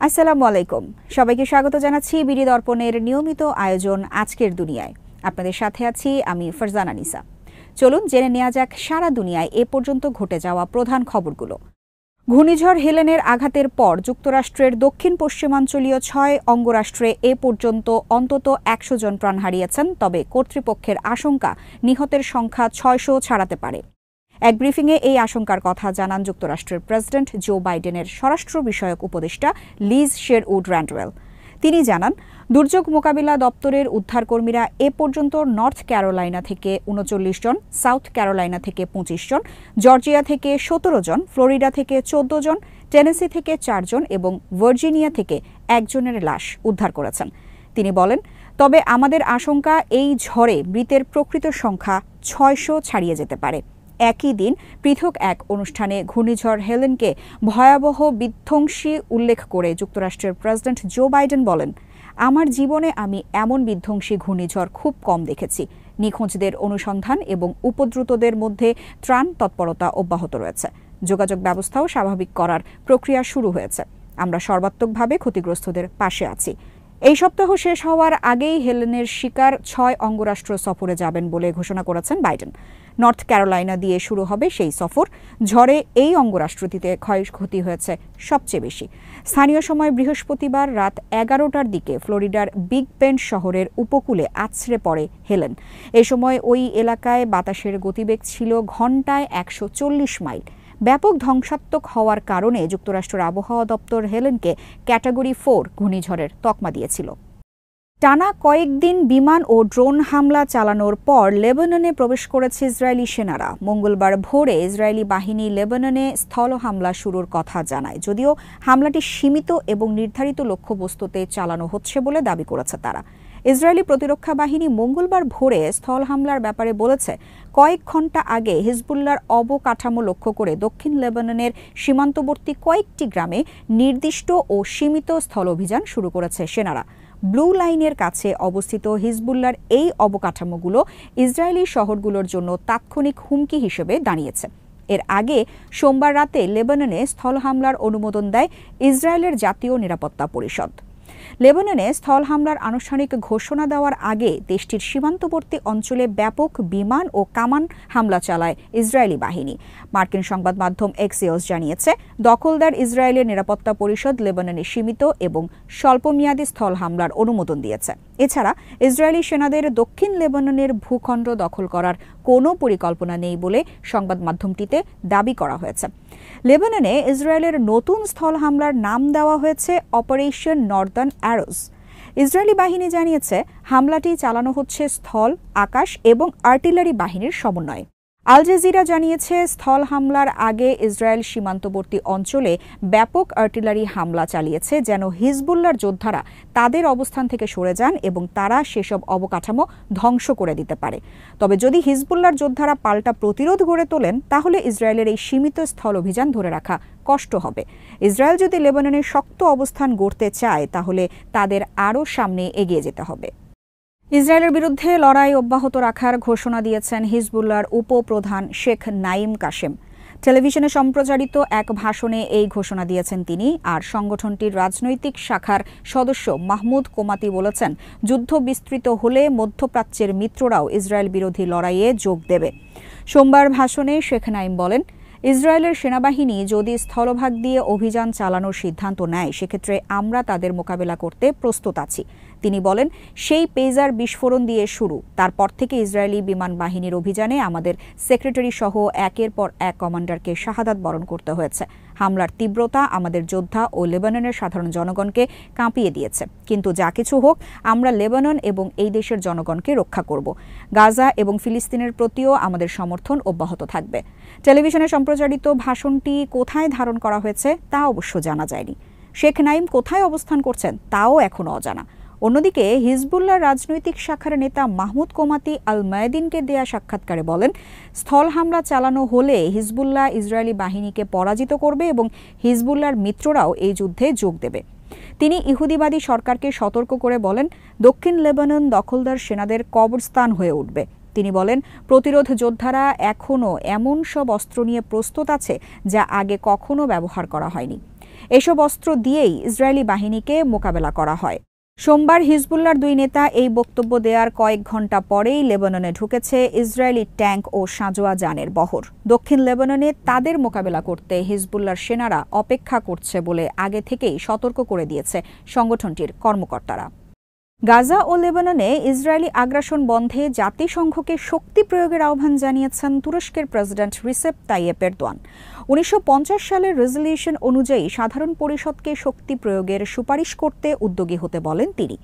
আসসালামু আলাইকুম। সবাইকে স্বাগত জানাচ্ছি বিডি দর্পণের নিয়মিত আয়োজন আজকের দুনিয়ায়। আপনাদের সাথে আছি আমি ফারজানা নিসা। চলুন জেনে নেওয়া যাক সারা দুনিয়ায় এ পর্যন্ত ঘটে যাওয়া প্রধান খবরগুলো। ঘূর্ণিঝড় হেলেনের আঘাতের পর যুক্তরাষ্ট্রের দক্ষিণ পশ্চিমাঞ্চলীয় 6 অঙ্গরাষ্ট্রে এ পর্যন্ত অন্তত 100 জন প্রাণ হারিয়েছেন, তবে কর্তৃপক্ষের আশঙ্কা নিহতের সংখ্যা 600 ছাড়াতে পারে। এক ব্রিফিংয়ে এই আশঙ্কার কথা জানান যুক্তরাষ্ট্রের প্রেসিডেন্ট জো বাইডেনের স্বরাষ্ট্র বিষয়ক উপদেষ্টা লিজ শেরউড র্যান্ডওয়েল। তিনি জানান, দুর্যোগ মোকাবিলা দপ্তরের উদ্ধারকর্মীরা এ পর্যন্ত নর্থ ক্যারোলাইনা থেকে 39 জন, সাউথ ক্যারোলাইনা থেকে 25 জন, জর্জিয়া থেকে 17 জন, ফ্লোরিডা থেকে 14 জন, টেনেসি থেকে 4 জন এবং ভার্জিনিয়া থেকে 1 জনের লাশ উদ্ধার করেছেন। তিনি বলেন, তবে আমাদের আশঙ্কা এই ঝড়ে মৃতের প্রকৃত সংখ্যা 600 ছাড়িয়ে যেতে পারে। একই দিন পৃথক এক অনুষ্ঠানে ঘূর্ণিঝড় হেলেনকে ভয়াবহ বিধ্বংসী উল্লেখ করে যুক্তরাষ্ট্রের প্রেসিডেন্ট জো বাইডেন বলেন, আমার জীবনে আমি এমন বিধ্বংসী ঘূর্ণিঝড় খুব কম দেখেছি। নিখোঁজদের অনুসন্ধান এবং উপদ্রুতদের মধ্যে ত্রাণ তৎপরতা অব্যাহত রয়েছে। যোগাযোগ ব্যবস্থাও স্বাভাবিক করার প্রক্রিয়া শুরু হয়েছে। আমরা সর্বাত্মকভাবে ক্ষতিগ্রস্তদের পাশে আছি। এই সপ্তাহ শেষ হওয়ার আগেই হেলেনের শিকার 6 অঙ্গরাষ্ট্র সফরে যাবেন বলে ঘোষণা করেছেন বাইডেন। নর্থ ক্যারোলাইনা দিয়ে শুরু হবে সেই সফর। ঝড়ে এই অঙ্গরাষ্ট্রটিতে ক্ষয়ক্ষতি হয়েছে সবচেয়ে বেশি। স্থানীয় সময় বৃহস্পতিবার রাত 11টার দিকে ফ্লোরিডার বিগ বেন্ড শহরের উপকূলে আছড়ে পড়ে হেলেন। এ সময় ওই এলাকায় বাতাসের গতিবেগ ছিল ঘণ্টায় 140 মাইল। ব্যাপক ধ্বংসাত্মক হওয়ার কারণে যুক্তরাষ্ট্রের আবহাওয়া দপ্তর হেলেনকে ক্যাটাগরি 4 ঘূর্ণিঝড়ের তকমা দিয়েছিল। টানা কয়েকদিন বিমান ও ড্রোন হামলা চালানোর পর লেবাননে প্রবেশ করেছে ইসরায়েলি সেনারা। মঙ্গলবার ভোরে ইসরায়েলি বাহিনী লেবাননে স্থল হামলা শুরুর কথা জানায়, যদিও হামলাটি সীমিত এবং নির্ধারিত লক্ষ্যবস্তুতে চালানো হচ্ছে বলে দাবি করেছে তারা। ইসরায়েলি প্রতিরক্ষা বাহিনী মঙ্গলবার ভোরে স্থল হামলার ব্যাপারে বলেছে, কয়েক ঘণ্টা আগে হিজবুল্লাহর অবকাঠামো লক্ষ্য করে দক্ষিণ লেবাননের সীমান্তবর্তী কয়েকটি গ্রামে নির্দিষ্ট ও সীমিত স্থল অভিযান শুরু করেছে সেনারা। ব্লু লাইনের কাছে অবস্থিত হিজবুল্লাহর এই অবকাঠামোগুলো ইসরায়েলি শহরগুলোর জন্য তাৎক্ষণিক হুমকি হিসেবে দাঁড়িয়েছে। এর আগে সোমবার রাতে লেবাননে স্থল হামলার অনুমোদন দেয় ইসরায়েলের জাতীয় নিরাপত্তা পরিষদ। লেবাননে স্থল হামলার আনুষ্ঠানিক ঘোষণা দেওয়ার আগে দেশটির সীমান্তবর্তী অঞ্চলে ব্যাপক বিমান ও কামান হামলা চালায় ইসরায়েলি বাহিনী। মার্কিন সংবাদ মাধ্যম এক্সিওস জানিয়েছে, দখলদার ইসরায়েলের নিরাপত্তা পরিষদ লেবাননে সীমিত এবং স্বল্পমেয়াদী স্থল হামলার অনুমোদন দিয়েছে। এছাড়া ইসরায়েলি সেনাদের দক্ষিণ লেবাননের ভূখণ্ড দখল করার কোনো পরিকল্পনা নেই বলে সংবাদ মাধ্যমটিতে দাবি করা হয়েছে। লেবাননে ইসরায়েলের নতুন স্থল হামলার নাম দেওয়া হয়েছে অপারেশন নর্দার্ন অ্যারোস। ইসরায়েলি বাহিনী জানিয়েছে, হামলাটি চালানো হচ্ছে স্থল, আকাশ এবং আর্টিলারি বাহিনীর সমন্বয়ে। আল জাজিরা জানিয়েছে, স্থল হামলার আগে ইসরায়েল সীমান্তবর্তী অঞ্চলে ব্যাপক আর্টিলারি হামলা চালিয়েছে যেন হিজবুল্লাহর যোদ্ধারা তাদের অবস্থান থেকে সরে যান এবং তারা সেসব অবকাঠামো ধ্বংস করে দিতে পারে। তবে যদি হিজবুল্লাহর যোদ্ধারা পাল্টা প্রতিরোধ গড়ে তোলেন, তাহলে ইসরায়েলের এই সীমিত স্থল অভিযান ধরে রাখা কষ্ট হবে। ইসরায়েল যদি লেবাননের শক্ত অবস্থান গড়তে চায়, তাহলে তাদের আরও সামনে এগিয়ে যেতে হবে। ইসরায়েলের বিরুদ্ধে লড়াই অব্যাহত রাখার ঘোষণা দিয়েছেন হিজবুল্লাহর উপপ্রধান শেখ নাইম কাশেম। টেলিভিশনে সম্প্রচারিত এক ভাষণে এই ঘোষণা দিয়েছেন তিনি। আর সংগঠনটির রাজনৈতিক শাখার সদস্য মাহমুদ কোমাতি বলেছেন, যুদ্ধ বিস্তৃত হলে মধ্যপ্রাচ্যের মিত্ররাও ইসরায়েল বিরোধী লড়াইয়ে যোগ দেবে। সোমবার ভাষণে শেখ নাইম বলেন, ইসরায়েলের সেনাবাহিনী যদি স্থলভাগ দিয়ে অভিযান চালানোর সিদ্ধান্ত নেয়, সেক্ষেত্রে আমরা তাদের মোকাবেলা করতে প্রস্তুত আছি। তিনি বলেন, সেই পেজার বিস্ফোরণ দিয়ে শুরু, তারপর থেকে ইসরায়েলি বিমান বাহিনীর অভিযানে আমাদের সেক্রেটারি সহ একের পর এক কমান্ডারকে শাহাদাত বরণ করতে হয়েছে। হামলার তীব্রতা আমাদের যোদ্ধা ও লেবাননের সাধারণ জনগণকে কাঁপিয়ে দিয়েছে। কিন্তু যা কিছু হোক, আমরা লেবানন এবং এই দেশের জনগণকে রক্ষা করব। গাজা এবং ফিলিস্তিনের প্রতিও আমাদের সমর্থন অব্যাহত থাকবে। টেলিভিশনে সম্প্রচারিত ভাষণটি কোথায় ধারণ করা হয়েছে তা অবশ্য জানা যায়নি। শেখ নাইম কোথায় অবস্থান করছেন তাও এখনও অজানা। অন্যদিকে হিজবুল্লাহর রাজনৈতিক শাখার নেতা মাহমুদ কোমাতি আল মায়াদিনকে দেয়া সাক্ষাৎকারে বলেন, স্থল হামলা চালানো হলে হিজবুল্লাহ ইসরায়েলি বাহিনীকে পরাজিত করবে এবং হিজবুল্লাহর মিত্ররাও এই যুদ্ধে যোগ দেবে। তিনি ইহুদিবাদী সরকারকে সতর্ক করে বলেন, দক্ষিণ লেবানন দখলদার সেনাদের কবরস্থান হয়ে উঠবে। তিনি বলেন, প্রতিরোধ যোদ্ধারা এখনও এমন সব অস্ত্র নিয়ে প্রস্তুত আছে যা আগে কখনো ব্যবহার করা হয়নি। এসব অস্ত্র দিয়েই ইসরায়েলি বাহিনীকে মোকাবেলা করা হয়। সোমবার হিজবুল্লাহর দুই নেতা এই বক্তব্য দেওয়ার কয়েক ঘণ্টা পরেই লেবাননে ঢুকেছে ইসরায়েলি ট্যাঙ্ক ও সাঁজোয়া যানের বহর। দক্ষিণ লেবাননে তাদের মোকাবেলা করতে হিজবুল্লাহর সেনারা অপেক্ষা করছে বলে আগে থেকেই সতর্ক করে দিয়েছে সংগঠনটির কর্মকর্তারা। গাজা ও লেবাননে ইসরায়েলি আগ্রাসন বন্ধে জাতিসংঘকে শক্তি প্রয়োগের আহ্বান জানিয়েছেন তুরস্কের প্রেসিডেন্ট রিসেপ তাইয়েপ এরদোয়ান। ১৯৫০ সালের রেজলিউশন অনুযায়ী সাধারণ পরিষদকে শক্তি প্রয়োগের সুপারিশ করতে উদ্যোগী হতে বলেন তিনি।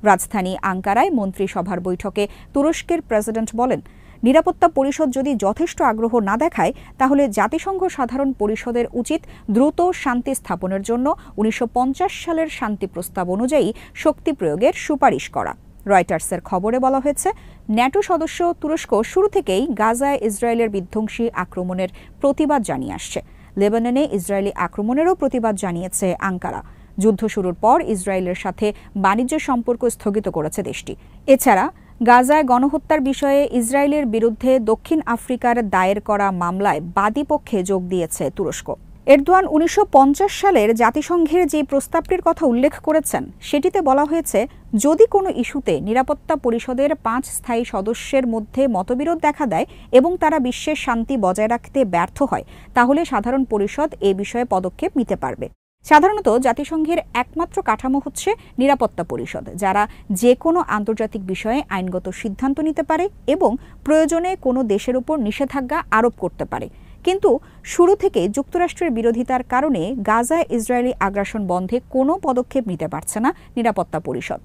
রাজধানী আঙ্কারায় মন্ত্রিসভার বৈঠকে তুরস্কের প্রেসিডেন্ট বলেন, নিরাপত্তা পরিষদ যদি যথেষ্ট আগ্রহ না দেখায় তাহলে জাতিসংঘ সাধারণ পরিষদের উচিত দ্রুত শান্তি স্থাপনের জন্য ১৯৫০ সালের শান্তি প্রস্তাব অনুযায়ী শক্তি প্রয়োগের সুপারিশ করা। রয়টার্সের খবরে বলা হয়েছে, ন্যাটো সদস্য তুরস্ক শুরু থেকেই গাজায় ইসরায়েলের বিধ্বংসী আক্রমণের প্রতিবাদ জানিয়ে আসছে। লেবাননে ইসরায়েলি আক্রমণেরও প্রতিবাদ জানিয়েছে আঙ্কারা। যুদ্ধ শুরুর পর ইসরায়েলের সাথে বাণিজ্য সম্পর্ক স্থগিত করেছে দেশটি। এছাড়া গাজায় গণহত্যার বিষয়ে ইসরায়েলের বিরুদ্ধে দক্ষিণ আফ্রিকার দায়ের করা মামলায় বাদী পক্ষে যোগ দিয়েছে তুরস্ক। এরদোয়ান ১৯৫০ সালের জাতিসংঘের যে প্রস্তাবটির কথা উল্লেখ করেছেন সেটিতে বলা হয়েছে, যদি কোনো ইস্যুতে নিরাপত্তা পরিষদের ৫ স্থায়ী সদস্যের মধ্যে মতবিরোধ দেখা দেয় এবং তারা বিশ্বের শান্তি বজায় রাখতে ব্যর্থ হয় তাহলে সাধারণ পরিষদ এ বিষয়ে পদক্ষেপ নিতে পারবে। সাধারণত জাতিসংঘের একমাত্র কাঠামো হচ্ছে নিরাপত্তা পরিষদ, যারা যে কোনো আন্তর্জাতিক বিষয়ে আইনগত সিদ্ধান্ত নিতে পারে এবং প্রয়োজনে কোনো দেশের উপর নিষেধাজ্ঞা আরোপ করতে পারে। কিন্তু শুরু থেকে যুক্তরাষ্ট্রের বিরোধিতার কারণে গাজায় ইসরায়েলি আগ্রাসন বন্ধে কোনো পদক্ষেপ নিতে পারছে না নিরাপত্তা পরিষদ।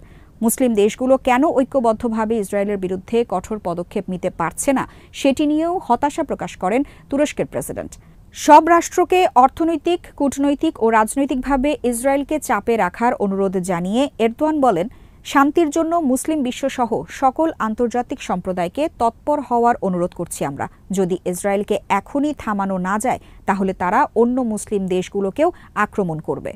মুসলিম দেশগুলো কেন ঐক্যবদ্ধভাবে ইসরায়েলের বিরুদ্ধে কঠোর পদক্ষেপ নিতে পারছে না সেটি নিয়েও হতাশা প্রকাশ করেন তুরস্কের প্রেসিডেন্ট। সব রাষ্ট্রকে অর্থনৈতিক, কূটনৈতিক ও রাজনৈতিকভাবে ইসরায়েলকে চাপে রাখার অনুরোধ জানিয়ে এরদোয়ান বলেন, শান্তির জন্য মুসলিম বিশ্বসহ সকল আন্তর্জাতিক সম্প্রদায়কে তৎপর হওয়ার অনুরোধ করছি আমরা। যদি ইসরায়েলকে এখনই থামানো না যায় তাহলে তারা অন্য মুসলিম দেশগুলোকেও আক্রমণ করবে।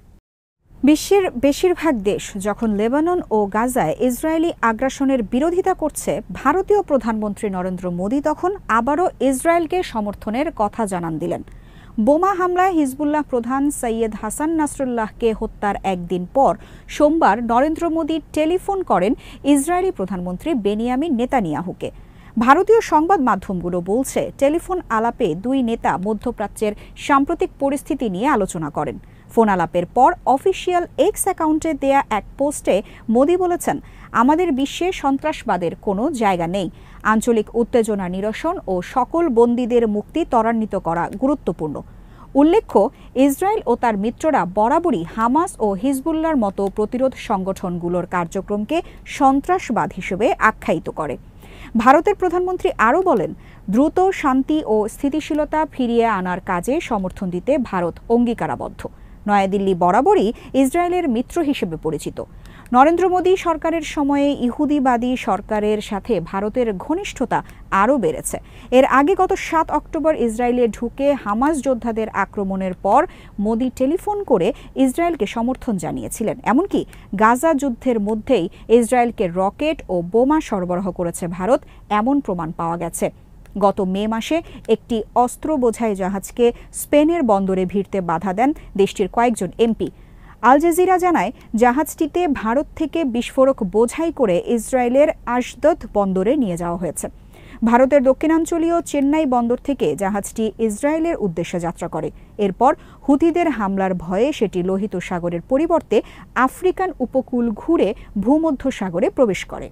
বিশ্বের বেশিরভাগ দেশ যখন লেবানন ও গাজায় ইসরায়েলি আগ্রাসনের বিরোধিতা করছে, ভারতীয় প্রধানমন্ত্রী নরেন্দ্র মোদি তখন আবারও ইসরায়েলকে সমর্থনের কথা জানান দিলেন। বোমা হামলায় হিজবুল্লাহ প্রধান সৈয়দ হাসান নাসরুল্লাহকে হত্যার একদিন পর সোমবার নরেন্দ্র মোদি টেলিফোন করেন ইসরায়েলি প্রধানমন্ত্রী বেনিয়ামিন নেতানিয়াহুকে। ভারতীয় সংবাদ মাধ্যমগুলো বলছে, টেলিফোন আলাপে দুই নেতা মধ্যপ্রাচ্যের সাম্প্রতিক পরিস্থিতি নিয়ে আলোচনা করেন। ফোন আলাপের পর অফিসিয়াল এক্স অ্যাকাউন্টে দেয়া এক পোস্টে মোদি বলেছেন, আমাদের বিশ্বে সন্ত্রাসবাদের কোনো জায়গা নেই। আঞ্চলিক উত্তেজনা নিরসন ও সকল বন্দীদের মুক্তি ত্বরান্বিত করা গুরুত্বপূর্ণ। উল্লেখ্য, ইসরায়েল ও তার মিত্ররা বরাবরই হামাস ও হিজবুল্লাহর মতো প্রতিরোধ সংগঠনগুলোর কার্যক্রমকে সন্ত্রাসবাদ হিসেবে আখ্যায়িত করে। ভারতের প্রধানমন্ত্রী আরও বলেন, দ্রুত শান্তি ও স্থিতিশীলতা ফিরিয়ে আনার কাজে সমর্থন দিতে ভারত অঙ্গীকারাবদ্ধ। নয়াদিল্লি বরাবরই ইসরায়েলের মিত্র হিসেবে পরিচিত। নরেন্দ্র মোদী সরকারের সময়ে ইহুদিবাদী সরকারের সাথে ভারতের ঘনিষ্ঠতা আরও বেড়েছে। এর আগে গত ৭ অক্টোবর ইসরায়েলে ঢুকে হামাস যোদ্ধাদের আক্রমণের পর মোদী টেলিফোন করে ইসরায়েলকে সমর্থন জানিয়েছিলেন। এমনকি গাজা যুদ্ধের মধ্যেই ইসরায়েলকে রকেট ও বোমা সরবরাহ করেছে ভারত, এমন প্রমাণ পাওয়া গেছে। গত মে মাসে একটি অস্ত্র বোঝাই জাহাজকে স্পেনের বন্দরে ভিড়তে বাধা দেন দেশটির কয়েকজন এমপি। আল জাজিরা জানায়, জাহাজটিতে ভারত থেকে বিস্ফোরক বোঝাই করে ইসরায়েলের আশদদ বন্দরে নিয়ে যাওয়া হয়েছে। ভারতের দক্ষিণাঞ্চলীয় চেন্নাই বন্দর থেকে জাহাজটি ইসরায়েলের উদ্দেশ্যে যাত্রা করে। এরপর হুথিদের হামলার ভয়ে সেটি লোহিত সাগরের পরিবর্তে আফ্রিকান উপকূল ঘুরে ভূমধ্যসাগরে প্রবেশ করে।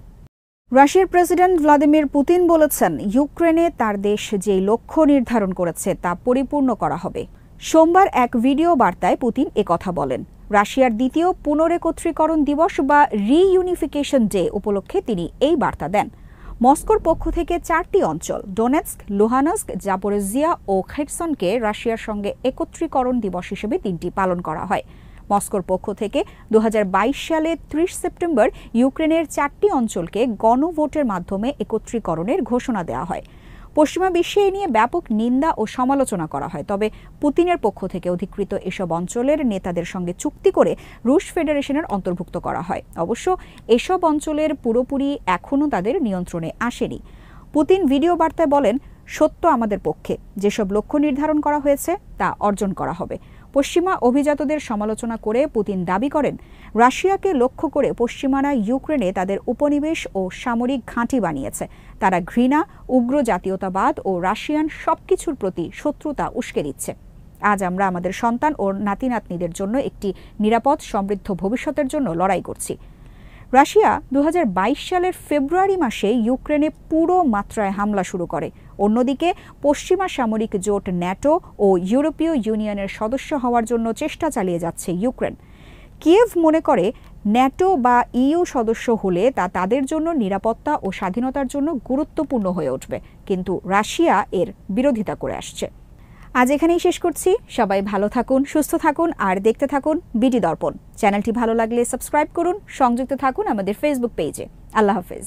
রাশিয়ার প্রেসিডেন্ট ভ্লাদিমির পুতিন বলেছেন, ইউক্রেনে তার দেশ যে লক্ষ্য নির্ধারণ করেছে তা পরিপূর্ণ করা হবে। সোমবার এক ভিডিও বার্তায় পুতিন একথা বলেন। রাশিয়ার দ্বিতীয় পুনরেকত্রীকরণ দিবস বা রিইউনিফিকেশন ডে উপলক্ষে তিনি এই বার্তা দেন। মস্কোর পক্ষ থেকে ৪টি অঞ্চল ডোনেৎস্ক, লুহানস্ক, জাপোরিজিয়া ও খেরসনকে রাশিয়ার সঙ্গে একত্রীকরণ দিবস হিসেবে দিনটি পালন করা হয়। মস্কোর পক্ষ থেকে ২০২২ সালে ৩০ সেপ্টেম্বর ইউক্রেনের ৪টি অঞ্চলকে গণভোটের মাধ্যমে একত্রীকরণের ঘোষণা দেওয়া হয়। পশ্চিমা বিশ্বে এ নিয়ে ব্যাপক নিন্দা ও সমালোচনা করা হয়। তবে পুতিনের পক্ষ থেকে অধিকৃত এসব অঞ্চলের নেতাদের সঙ্গে চুক্তি করে রুশ ফেডারেশনের অন্তর্ভুক্ত করা হয়। অবশ্য এসব অঞ্চলের পুরোপুরি এখনও তাদের নিয়ন্ত্রণে আসেনি। পুতিন ভিডিও বার্তায় বলেন, সত্য আমাদের পক্ষে, যেসব লক্ষ্য নির্ধারণ করা হয়েছে তা অর্জন করা হবে। পশ্চিমা অভিজাতদের সমালোচনা করে পুতিন দাবি করেন, রাশিয়াকে লক্ষ্য করে পশ্চিমারা ইউক্রেনে তাদের উপনিবেশ ও সামরিক ঘাঁটি বানিয়েছে। তারা ঘৃণা, উগ্র জাতীয়তাবাদ ও রাশিয়ান সবকিছুর প্রতি শত্রুতা উস্কে দিচ্ছে। আজ আমরা আমাদের সন্তান ও নাতি নাতনিদের জন্য একটি নিরাপদ, সমৃদ্ধ ভবিষ্যতের জন্য লড়াই করছি। রাশিয়া 2022 সালের ফেব্রুয়ারি মাসে ইউক্রেনে পুরো মাত্রায় হামলা শুরু করে। অন্যদিকে পশ্চিমা সামরিক জোট ন্যাটো ও ইউরোপীয় ইউনিয়নের সদস্য হওয়ার জন্য চেষ্টা চালিয়ে যাচ্ছে ইউক্রেন। কিয়েভ মনে করে ন্যাটো বা ইইউ সদস্য হলে তা তাদের জন্য নিরাপত্তা ও স্বাধীনতার জন্য গুরুত্বপূর্ণ হয়ে উঠবে, কিন্তু রাশিয়া এর বিরোধিতা করে আসছে। আজ এখানেই শেষ করছি। সবাই ভালো থাকুন, সুস্থ থাকুন আর দেখতে থাকুন বিডি দর্পণ। চ্যানেলটি ভালো লাগলে সাবস্ক্রাইব করুন, সংযুক্ত থাকুন আমাদের ফেসবুক পেজে। আল্লাহ হাফেজ।